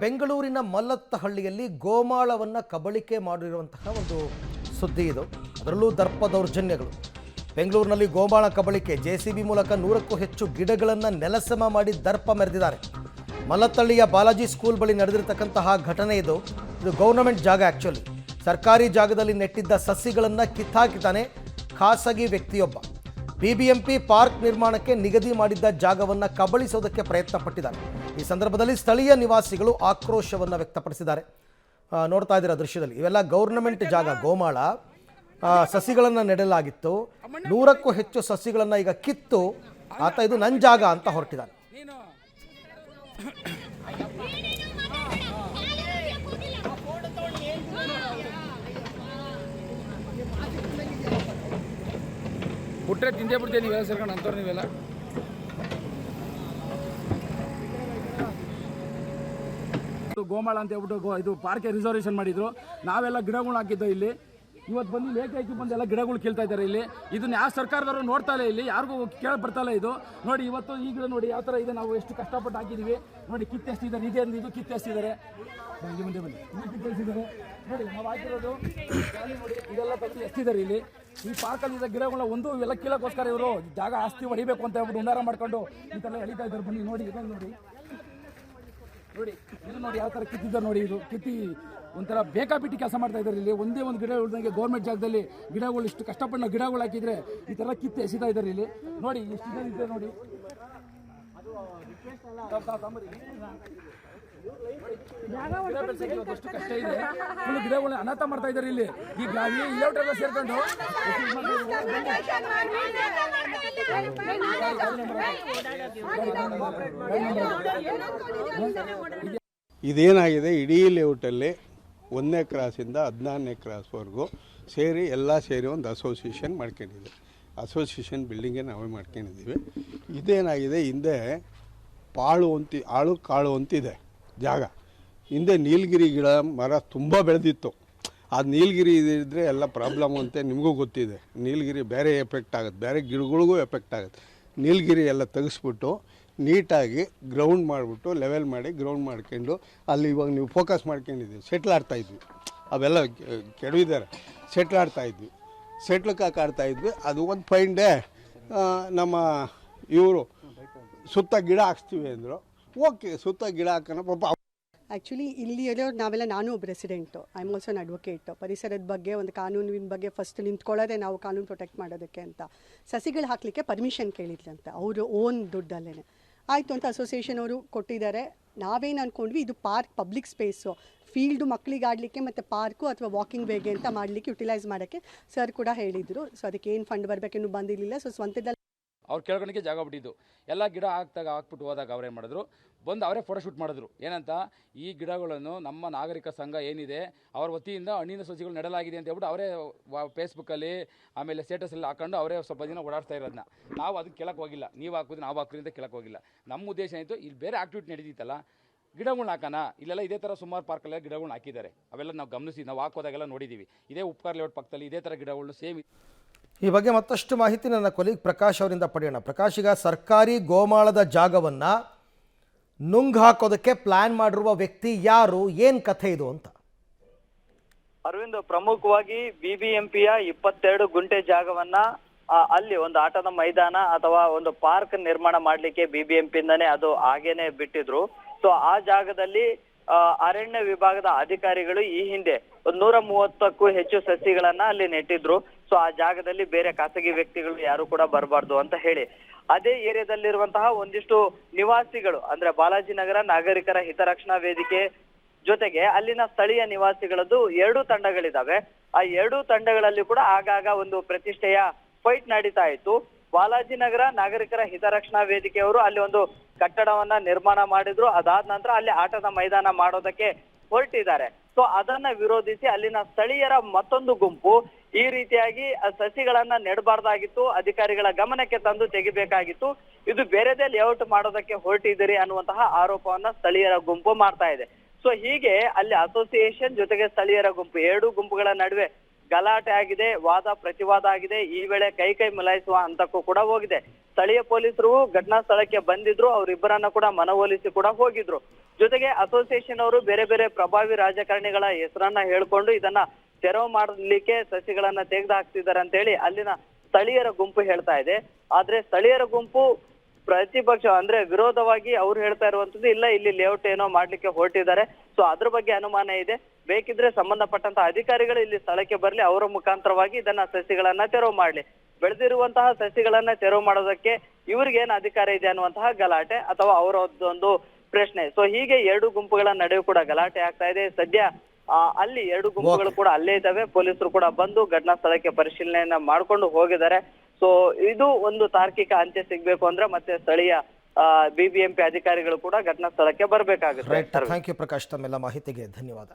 ಬೆಂಗಳೂರಿನ ಮಲ್ಲತ್ತಹಳ್ಳಿಯಲ್ಲಿ ಗೋಮಾಳವನ್ನು ಕಬಳಿಕೆ ಮಾಡಿರುವಂತಹ ಒಂದು ಸುದ್ದಿ ಇದು. ಅದರಲ್ಲೂ ದರ್ಪ ದೌರ್ಜನ್ಯಗಳು. ಬೆಂಗಳೂರಿನಲ್ಲಿ ಗೋಮಾಳ ಕಬಳಿಕೆ, ಜೆಸಿಬಿ ಮೂಲಕ 100ಕ್ಕೂ ಹೆಚ್ಚು ಗಿಡಗಳನ್ನು ನೆಲಸಮ ಮಾಡಿ ದರ್ಪ ಮೆರೆದಿದ್ದಾರೆ. ಮಲ್ಲತ್ತಹಳ್ಳಿಯ ಬಾಲಾಜಿ ಸ್ಕೂಲ್ ಬಳಿ ನಡೆದಿರತಕ್ಕಂತಹ ಘಟನೆ ಇದು. ಇದು ಗೌರ್ನಮೆಂಟ್ ಜಾಗ. ಆ್ಯಕ್ಚುಲಿ ಸರ್ಕಾರಿ ಜಾಗದಲ್ಲಿ ನೆಟ್ಟಿದ್ದ ಸಸಿಗಳನ್ನು ಕಿತ್ತಾಕಿದ್ದಾನೆ ಖಾಸಗಿ ವ್ಯಕ್ತಿಯೊಬ್ಬ. ಬಿಬಿಎಂಪಿ ಪಾರ್ಕ್ ನಿರ್ಮಾಣಕ್ಕೆ ನಿಗದಿ ಮಾಡಿದ್ದ ಜಾಗವನ್ನು ಕಬಳಿಸೋದಕ್ಕೆ ಪ್ರಯತ್ನ ಪಟ್ಟಿದ್ದಾರೆ. ಈ ಸಂದರ್ಭದಲ್ಲಿ ಸ್ಥಳೀಯ ನಿವಾಸಿಗಳು ಆಕ್ರೋಶವನ್ನು ವ್ಯಕ್ತಪಡಿಸಿದ್ದಾರೆ. ನೋಡ್ತಾ ಇದ್ದೀರಾ ದೃಶ್ಯದಲ್ಲಿ, ಇವೆಲ್ಲ ಗೌರ್ನಮೆಂಟ್ ಜಾಗ. ಗೋಮಾಳ ಸಸಿಗಳನ್ನು ನೆಡಲಾಗಿತ್ತು. 100ಕ್ಕೂ ಹೆಚ್ಚು ಸಸಿಗಳನ್ನು ಈಗ ಕಿತ್ತು ಆತ ಇದು ನನ್ನ ಜಾಗ ಅಂತ ಹೊರಟಿದ್ದಾನೆ. ಬಿಟ್ರೆ ತಿಂದೇ ಬಿಡ್ತೀವಿ ನೀವೆಲ್ಲ ಸೇರ್ಕೊಂಡು ಅಂತವ್ರು ನೀವೆಲ್ಲ. ಗೋಮಾಳ ಅಂತ ಹೇಳ್ಬಿಟ್ಟು ಇದು ಪಾರ್ಕೆ ರಿಸರ್ವೇಷನ್ ಮಾಡಿದ್ರು. ನಾವೆಲ್ಲ ಗಿಡಗಳು ಹಾಕಿದ್ದು ಇಲ್ಲಿ. ಇವತ್ತು ಬಂದು ಲೇಖ ಹಾಕಿ ಬಂದು ಎಲ್ಲ ಗಿಡಗಳು ಕೇಳ್ತಾ ಇದ್ದಾರೆ ಇಲ್ಲಿ. ಇದನ್ನ ಯಾವ ಸರ್ಕಾರದವರು ನೋಡ್ತಾ ಇಲ್ಲ, ಇಲ್ಲಿ ಯಾರಿಗೂ ಕೇಳ ಬರ್ತಾ ಇಲ್ಲ ಇದು. ನೋಡಿ ಇವತ್ತು ಈ ಗಿಡ ನೋಡಿ ಯಾವ ಥರ ಇದೆ, ನಾವು ಎಷ್ಟು ಕಷ್ಟಪಟ್ಟು ಹಾಕಿದ್ದೀವಿ. ನೋಡಿ ಕಿತ್ತೆಸ್ತಿದ್ದಾರೆ, ಇದೇ ಇದು ಕಿತ್ತೆಸ್ತಿದ್ದಾರೆ. ಮುಂದೆ ಬನ್ನಿ, ಕಿತ್ತೆಸ್ತಿದ್ದಾರೆ ನೋಡಿ. ನಾವು ಹಾಕಿರೋದು ನೋಡಿ, ಇದೆಲ್ಲ ತಂದು ಎಸ್ತಿದ್ದಾರೆ ಇಲ್ಲಿ. ಈ ಪಾರ್ಕಲ್ಲಿ ಇದ್ದ ಗಿಡಗಳನ್ನ ಒಂದು ಇವೆಲ್ಲ ಕೀಳಕ್ಕೋಸ್ಕರ ಇವರು ಜಾಗ ಆಸ್ತಿ ಹೊಡಿಬೇಕು ಅಂತ ಹೇಳ್ಬಿಟ್ಟು ಹುನ್ನಾರ ಮಾಡ್ಕೊಂಡು ಈ ಥರ ಎಳಿತಾ ಇದ್ದಾರೆ. ಬನ್ನಿ ನೋಡಿ, ಇದನ್ನು ನೋಡಿ ನೋಡಿ, ಇದು ನೋಡಿ ಯಾವ ಥರ ಕಿತ್ತಿದ್ದಾರೆ ನೋಡಿ. ಇದು ಕಿತ್ತಿ ಒಂಥರ ಬೇಕಾಬಿಟ್ಟಿ ಕೆಲಸ ಮಾಡ್ತಾ ಇದ್ದಾರೆ ಇಲ್ಲಿ. ಒಂದೇ ಒಂದು ಗಿಡ ಉಳಿದಂಗೆ ಗೌರ್ಮೆಂಟ್ ಜಾಗದಲ್ಲಿ ಗಿಡಗಳು ಇಷ್ಟು ಕಷ್ಟಪಟ್ಟು ಗಿಡಗಳು ಹಾಕಿದ್ರೆ ಈ ಥರ ಕಿತ್ತು ಎಸಿತಾ ಇದ್ದಾರೆ ಇಲ್ಲಿ. ನೋಡಿ ಎಷ್ಟು ಇದೆ ನೋಡಿ. ಎಷ್ಟು ಕಷ್ಟ ಇದೆ, ಫುಲ್ ಗಿಡಗಳನ್ನ ಅನಾಥ ಮಾಡ್ತಾ ಇದ್ದಾರೆ ಇಲ್ಲಿ. ಈ ಲೇಔಟೆಲ್ಲ ಸೇರ್ಕೊಂಡು ಇದೇನಾಗಿದೆ, ಇಡೀ ಲೇಔಟಲ್ಲಿ 1ನೇ ಕ್ರಾಸಿಂದ 14ನೇ ಕ್ರಾಸ್ವರೆಗೂ ಸೇರಿ ಎಲ್ಲ ಸೇರಿ ಒಂದು ಅಸೋಸಿಯೇಷನ್ ಮಾಡ್ಕೊಂಡಿದೆ. ಅಸೋಸಿಯೇಷನ್ ಬಿಲ್ಡಿಂಗೇ ನಾವೇ ಮಾಡ್ಕೊಂಡಿದ್ದೀವಿ. ಇದೇನಾಗಿದೆ, ಹಿಂದೆ ಆಳು ಕಾಳು ಅಂತಿದೆ ಜಾಗ. ಹಿಂದೆ ನೀಲಗಿರಿ ಗಿಡ ಮರ ತುಂಬ ಬೆಳೆದಿತ್ತು. ಅದು ನೀಲಗಿರಿ ಇದ್ದರೆ ಎಲ್ಲ ಪ್ರಾಬ್ಲಮ್ ಅಂತ ನಿಮಗೂ ಗೊತ್ತಿದೆ. ನೀಲಗಿರಿ ಬೇರೆ ಎಫೆಕ್ಟ್ ಆಗುತ್ತೆ, ಬೇರೆ ಗಿಡಗಳಿಗೂ ಎಫೆಕ್ಟ್ ಆಗುತ್ತೆ. ನೀಲಗಿರಿ ಎಲ್ಲ ತೆಗೆಸ್ಬಿಟ್ಟು ನೀಟಾಗಿ ಗ್ರೌಂಡ್ ಮಾಡಿಬಿಟ್ಟು ಲೆವೆಲ್ ಮಾಡಿ ಗ್ರೌಂಡ್ ಮಾಡ್ಕೊಂಡು ಅಲ್ಲಿ ಇವಾಗ ನೀವು ಫೋಕಸ್ ಮಾಡ್ಕೊಂಡಿದ್ದೀವಿ. ಸೆಟ್ಲ್ ಆಡ್ತಾಯಿದ್ವಿ, ಅವೆಲ್ಲ ಕೆಡವಿದ್ದಾರೆ. ಸೆಟ್ಲ್ ಆಡ್ತಾಯಿದ್ವಿ, ಸೆಟ್ಲಕ್ಕೆ ಆಡ್ತಾಯಿದ್ವಿ. ಅದು ಒಂದು ಫೈನ್ ನಮ್ಮ ಇವರು ಸುತ್ತ ಗಿಡ ಹಾಕ್ಸ್ತೀವಿ ಅಂದರು. ಓಕೆ, ಸುತ್ತ ಗಿಡ ಹಾಕೋಣ ಪಾಪ. ಆ್ಯಕ್ಚುಲಿ ಇಲ್ಲಿ ಇರೋರು ನಾವೆಲ್ಲ, ನಾನು ಒಬ್ಬ resident, I am also an advocate. ಪರಿಸರದ ಬಗ್ಗೆ ಒಂದು ಕಾನೂನಿನ ಬಗ್ಗೆ ಫಸ್ಟ್ ನಿಂತ್ಕೊಳ್ಳೋದೇ ನಾವು ಕಾನೂನು ಪ್ರೊಟೆಕ್ಟ್ ಮಾಡೋದಕ್ಕೆ ಅಂತ. ಸಸಿಗಳು ಹಾಕಲಿಕ್ಕೆ ಪರ್ಮಿಷನ್ ಕೇಳಿದ್ರಂತೆ ಅವರು ಓನ್ ದುಡ್ಡಲ್ಲೇ. ಆಯಿತು ಅಂತ ಅಸೋಸಿಯೇಷನ್ ಅವರು ಕೊಟ್ಟಿದ್ದಾರೆ. ನಾವೇನು ಅಂದ್ಕೊಂಡ್ವಿ, ಇದು ಪಾರ್ಕ್ ಪಬ್ಲಿಕ್ ಸ್ಪೇಸು, ಫೀಲ್ಡು ಮಕ್ಕಳಿಗೆ ಆಡಲಿಕ್ಕೆ ಮತ್ತು ಪಾರ್ಕು ಅಥವಾ ವಾಕಿಂಗ್ ವೇಗೆ ಅಂತ ಮಾಡಲಿಕ್ಕೆ ಯುಟಿಲೈಸ್ ಮಾಡೋಕ್ಕೆ ಸರ್ ಕೂಡ ಹೇಳಿದರು. ಸೊ ಅದಕ್ಕೆ ಏನು ಫಂಡ್ ಬರಬೇಕೇನು ಬಂದಿರಲಿಲ್ಲ. ಸೊ ಸ್ವಂತದಲ್ಲಿ ಅವ್ರು ಕೇಳ್ಕೊಳಕ್ಕೆ ಜಾಗ ಬಿಟ್ಟಿದ್ದು. ಎಲ್ಲ ಗಿಡ ಹಾಕ್ಬಿಟ್ಟು ಹೋದಾಗ ಅವ್ರೇನು ಮಾಡಿದ್ರು, ಬಂದು ಅವರೇ ಫೋಟೋಶೂಟ್ ಮಾಡಿದ್ರು. ಏನಂತ, ಈ ಗಿಡಗಳನ್ನು ನಮ್ಮ ನಾಗರಿಕ ಸಂಘ ಏನಿದೆ ಅವ್ರ ವತಿಯಿಂದ ಹಣ್ಣಿನ ಸಸಿಗಳು ನೆಡಲಾಗಿದೆ ಅಂತ ಹೇಳ್ಬಿಟ್ಟು ಅವರೇ ಫೇಸ್ಬುಕ್ಕಲ್ಲಿ ಆಮೇಲೆ ಸ್ಟೇಟಸಲ್ಲಿ ಹಾಕೊಂಡು ಅವರೇ ಸ್ವಲ್ಪ ದಿನ ಓಡಾಡ್ತಾ ಇರೋದನ್ನ ನಾವು ಅದಕ್ಕೆ ಕೇಳಕ್ಕೆ ಹೋಗಿಲ್ಲ. ನೀವು ಹಾಕೋದು ನಾವು ಹಾಕೋದು ಅಂತ ಕೇಳಕ್ಕೆ ಹೋಗಿಲ್ಲ. ನಮ್ಮ ಉದ್ದೇಶ ಏನಿತ್ತು, ಇಲ್ಲಿ ಬೇರೆ ಆಕ್ಟಿವಿಟಿ ನಡೀತಿತ್ತಲ್ಲ, ಗಿಡಗಳನ್ನ ಹಾಕೋಣ. ಇಲ್ಲೆಲ್ಲ ಇದೇ ಥರ ಸುಮಾರು ಪಾರ್ಕಲ್ಲೆಲ್ಲ ಗಿಡಗಳನ್ನ ಹಾಕಿದ್ದಾರೆ. ಅವೆಲ್ಲ ನಾವು ಗಮನಿಸಿ, ನಾವು ಹಾಕೋದಾಗೆಲ್ಲ ನೋಡಿದ್ದೀವಿ. ಇದೇ ಉಪಕಾರ ಲೇಔಟ್ ಪಕ್ಕದಲ್ಲಿ ಇದೇ ಥರ ಗಿಡಗಳನ್ನ ಸೇಮ್. ಈ ಬಗ್ಗೆ ಮತ್ತಷ್ಟು ಮಾಹಿತಿ ನನ್ನ ಕೊಲೀಗ್ ಪ್ರಕಾಶ್ ಅವರಿಂದ ಪಡೆಯೋಣ. ಪ್ರಕಾಶ್, ಈಗ ಸರ್ಕಾರಿ ಗೋಮಾಳದ ಜಾಗವನ್ನು ನುಂಗ್ ಹಾಕೋದಕ್ಕೆ ಪ್ಲಾನ್ ಮಾಡಿರುವ ವ್ಯಕ್ತಿ ಯಾರು, ಏನು ಕಥೆ ಇದು ಅಂತ? ಅರವಿಂದ್, ಪ್ರಮುಖವಾಗಿ ಬಿಬಿಎಂಪಿಯ 22 ಗುಂಟೆ ಜಾಗವನ್ನ ಅಲ್ಲಿ ಒಂದು ಆಟದ ಮೈದಾನ ಅಥವಾ ಒಂದು ಪಾರ್ಕ್ ನಿರ್ಮಾಣ ಮಾಡ್ಲಿಕ್ಕೆ ಬಿಬಿಎಂಪಿಯಿಂದಾನೇ ಅದು ಹಾಗೇನೆ ಬಿಟ್ಟಿದ್ರು. ಸೊ ಆ ಜಾಗದಲ್ಲಿ ಅರಣ್ಯ ವಿಭಾಗದ ಅಧಿಕಾರಿಗಳು ಈ ಹಿಂದೆ 130ಕ್ಕೂ ಹೆಚ್ಚು ಸಸಿಗಳನ್ನ ಅಲ್ಲಿ ನೆಟ್ಟಿದ್ರು. ಸೊ ಆ ಜಾಗದಲ್ಲಿ ಬೇರೆ ಖಾಸಗಿ ವ್ಯಕ್ತಿಗಳು ಯಾರು ಕೂಡ ಬರಬಾರ್ದು ಅಂತ ಹೇಳಿ ಅದೇ ಏರಿಯಾದಲ್ಲಿರುವಂತಹ ಒಂದಿಷ್ಟು ನಿವಾಸಿಗಳು, ಅಂದ್ರೆ ಬಾಲಾಜಿ ನಗರ ನಾಗರಿಕರ ಹಿತರಕ್ಷಣಾ ವೇದಿಕೆ ಜೊತೆಗೆ ಅಲ್ಲಿನ ಸ್ಥಳೀಯ ನಿವಾಸಿಗಳದ್ದು 2 ತಂಡಗಳಿದಾವೆ. ಆ 2 ತಂಡಗಳಲ್ಲಿ ಕೂಡ ಆಗಾಗ ಒಂದು ಪ್ರತಿಷ್ಠೆಯ ಫೈಟ್ ನಡೀತಾ ಇತ್ತು. ಬಾಲಾಜಿ ನಗರ ನಾಗರಿಕರ ಹಿತರಕ್ಷಣಾ ವೇದಿಕೆಯವರು ಅಲ್ಲಿ ಒಂದು ಕಟ್ಟಡವನ್ನ ನಿರ್ಮಾಣ ಮಾಡಿದ್ರು. ಅದಾದ ನಂತರ ಅಲ್ಲಿ ಆಟದ ಮೈದಾನ ಮಾಡೋದಕ್ಕೆ ಹೊರಟಿದ್ದಾರೆ. ಸೊ ಅದನ್ನ ವಿರೋಧಿಸಿ ಅಲ್ಲಿನ ಸ್ಥಳೀಯರ ಮತ್ತೊಂದು ಗುಂಪು ಈ ರೀತಿಯಾಗಿ ಸಸಿಗಳನ್ನ ನೆಡಬಾರ್ದಾಗಿತ್ತು, ಅಧಿಕಾರಿಗಳ ಗಮನಕ್ಕೆ ತಂದು ತೆಗಿಬೇಕಾಗಿತ್ತು, ಇದು ಬೇರೆದೇ ಲೇಔಟ್ ಮಾಡೋದಕ್ಕೆ ಹೊರಟಿದ್ದೀರಿ ಅನ್ನುವಂತಹ ಆರೋಪವನ್ನ ಸ್ಥಳೀಯರ ಗುಂಪು ಮಾಡ್ತಾ ಇದೆ. ಸೊ ಹೀಗೆ ಅಲ್ಲಿ ಅಸೋಸಿಯೇಷನ್ ಜೊತೆಗೆ ಸ್ಥಳೀಯರ ಗುಂಪು 2 ಗುಂಪುಗಳ ನಡುವೆ ಗಲಾಟೆ ಆಗಿದೆ, ವಾದ ಪ್ರತಿವಾದ ಆಗಿದೆ. ಈ ವೇಳೆ ಕೈ ಮಿಲಾಯಿಸುವ ಹಂತಕ್ಕೂ ಕೂಡ ಹೋಗಿದೆ. ಸ್ಥಳೀಯ ಪೊಲೀಸರು ಘಟನಾ ಸ್ಥಳಕ್ಕೆ ಬಂದಿದ್ರು, ಅವರಿಬ್ಬರನ್ನ ಕೂಡ ಮನವೊಲಿಸಿ ಕೂಡ ಹೋಗಿದ್ರು. ಜೊತೆಗೆ ಅಸೋಸಿಯೇಷನ್ ಅವರು ಬೇರೆ ಬೇರೆ ಪ್ರಭಾವಿ ರಾಜಕಾರಣಿಗಳ ಹೆಸರನ್ನ ಹೇಳ್ಕೊಂಡು ಇದನ್ನ ತೆರವು ಮಾಡಲಿಕ್ಕೆ ಸಸಿಗಳನ್ನ ತೆಗೆದು ಹಾಕ್ತಿದ್ದಾರೆ ಅಂತ ಹೇಳಿ ಅಲ್ಲಿನ ಸ್ಥಳೀಯರ ಗುಂಪು ಹೇಳ್ತಾ ಇದೆ. ಆದ್ರೆ ಸ್ಥಳೀಯರ ಗುಂಪು ಪ್ರತಿಪಕ್ಷ ಅಂದ್ರೆ ವಿರೋಧವಾಗಿ ಅವ್ರು ಹೇಳ್ತಾ ಇರುವಂತದ್ದು ಇಲ್ಲ, ಇಲ್ಲಿ ಲೇಔಟ್ ಏನೋ ಮಾಡ್ಲಿಕ್ಕೆ ಹೊರಟಿದ್ದಾರೆ. ಸೊ ಅದ್ರ ಬಗ್ಗೆ ಅನುಮಾನ ಇದೆ. ಬೇಕಿದ್ರೆ ಸಂಬಂಧಪಟ್ಟಂತ ಅಧಿಕಾರಿಗಳು ಇಲ್ಲಿ ಸ್ಥಳಕ್ಕೆ ಬರ್ಲಿ, ಅವರ ಮುಖಾಂತರವಾಗಿ ಇದನ್ನ ಸಸಿಗಳನ್ನ ತೆರವು ಮಾಡ್ಲಿ. ಬೆಳೆದಿರುವಂತಹ ಸಸಿಗಳನ್ನ ತೆರವು ಮಾಡೋದಕ್ಕೆ ಇವ್ರಿಗೆ ಏನ್ ಅಧಿಕಾರ ಇದೆ ಅನ್ನುವಂತಹ ಗಲಾಟೆ ಅಥವಾ ಅವರದ್ದೊಂದು ಪ್ರಶ್ನೆ. ಸೊ ಹೀಗೆ ಎರಡು ಗುಂಪುಗಳ ನಡುವೆ ಕೂಡ ಗಲಾಟೆ ಆಗ್ತಾ ಇದೆ. ಸದ್ಯ ಅಲ್ಲಿ ಎರಡು ಗುಂಪುಗಳು ಕೂಡ ಅಲ್ಲೇ ಇದ್ದಾವೆ. ಪೊಲೀಸರು ಕೂಡ ಬಂದು ಘಟನಾ ಸ್ಥಳಕ್ಕೆ ಪರಿಶೀಲನೆಯನ್ನ ಮಾಡ್ಕೊಂಡು ಹೋಗಿದ್ದಾರೆ. ಸೊ ಇದು ಒಂದು ತಾರ್ಕಿಕ ಅಂತ್ಯ ಸಿಗ್ಬೇಕು ಅಂದ್ರೆ ಮತ್ತೆ ಸ್ಥಳೀಯ ಬಿಬಿಎಂಪಿ ಅಧಿಕಾರಿಗಳು ಕೂಡ ಘಟನಾ ಸ್ಥಳಕ್ಕೆ ಬರಬೇಕಾಗುತ್ತೆ. ಥ್ಯಾಂಕ್ ಯು ಪ್ರಕಾಶ್, ತಮ್ಮೆಲ್ಲ ಮಾಹಿತಿಗೆ ಧನ್ಯವಾದ.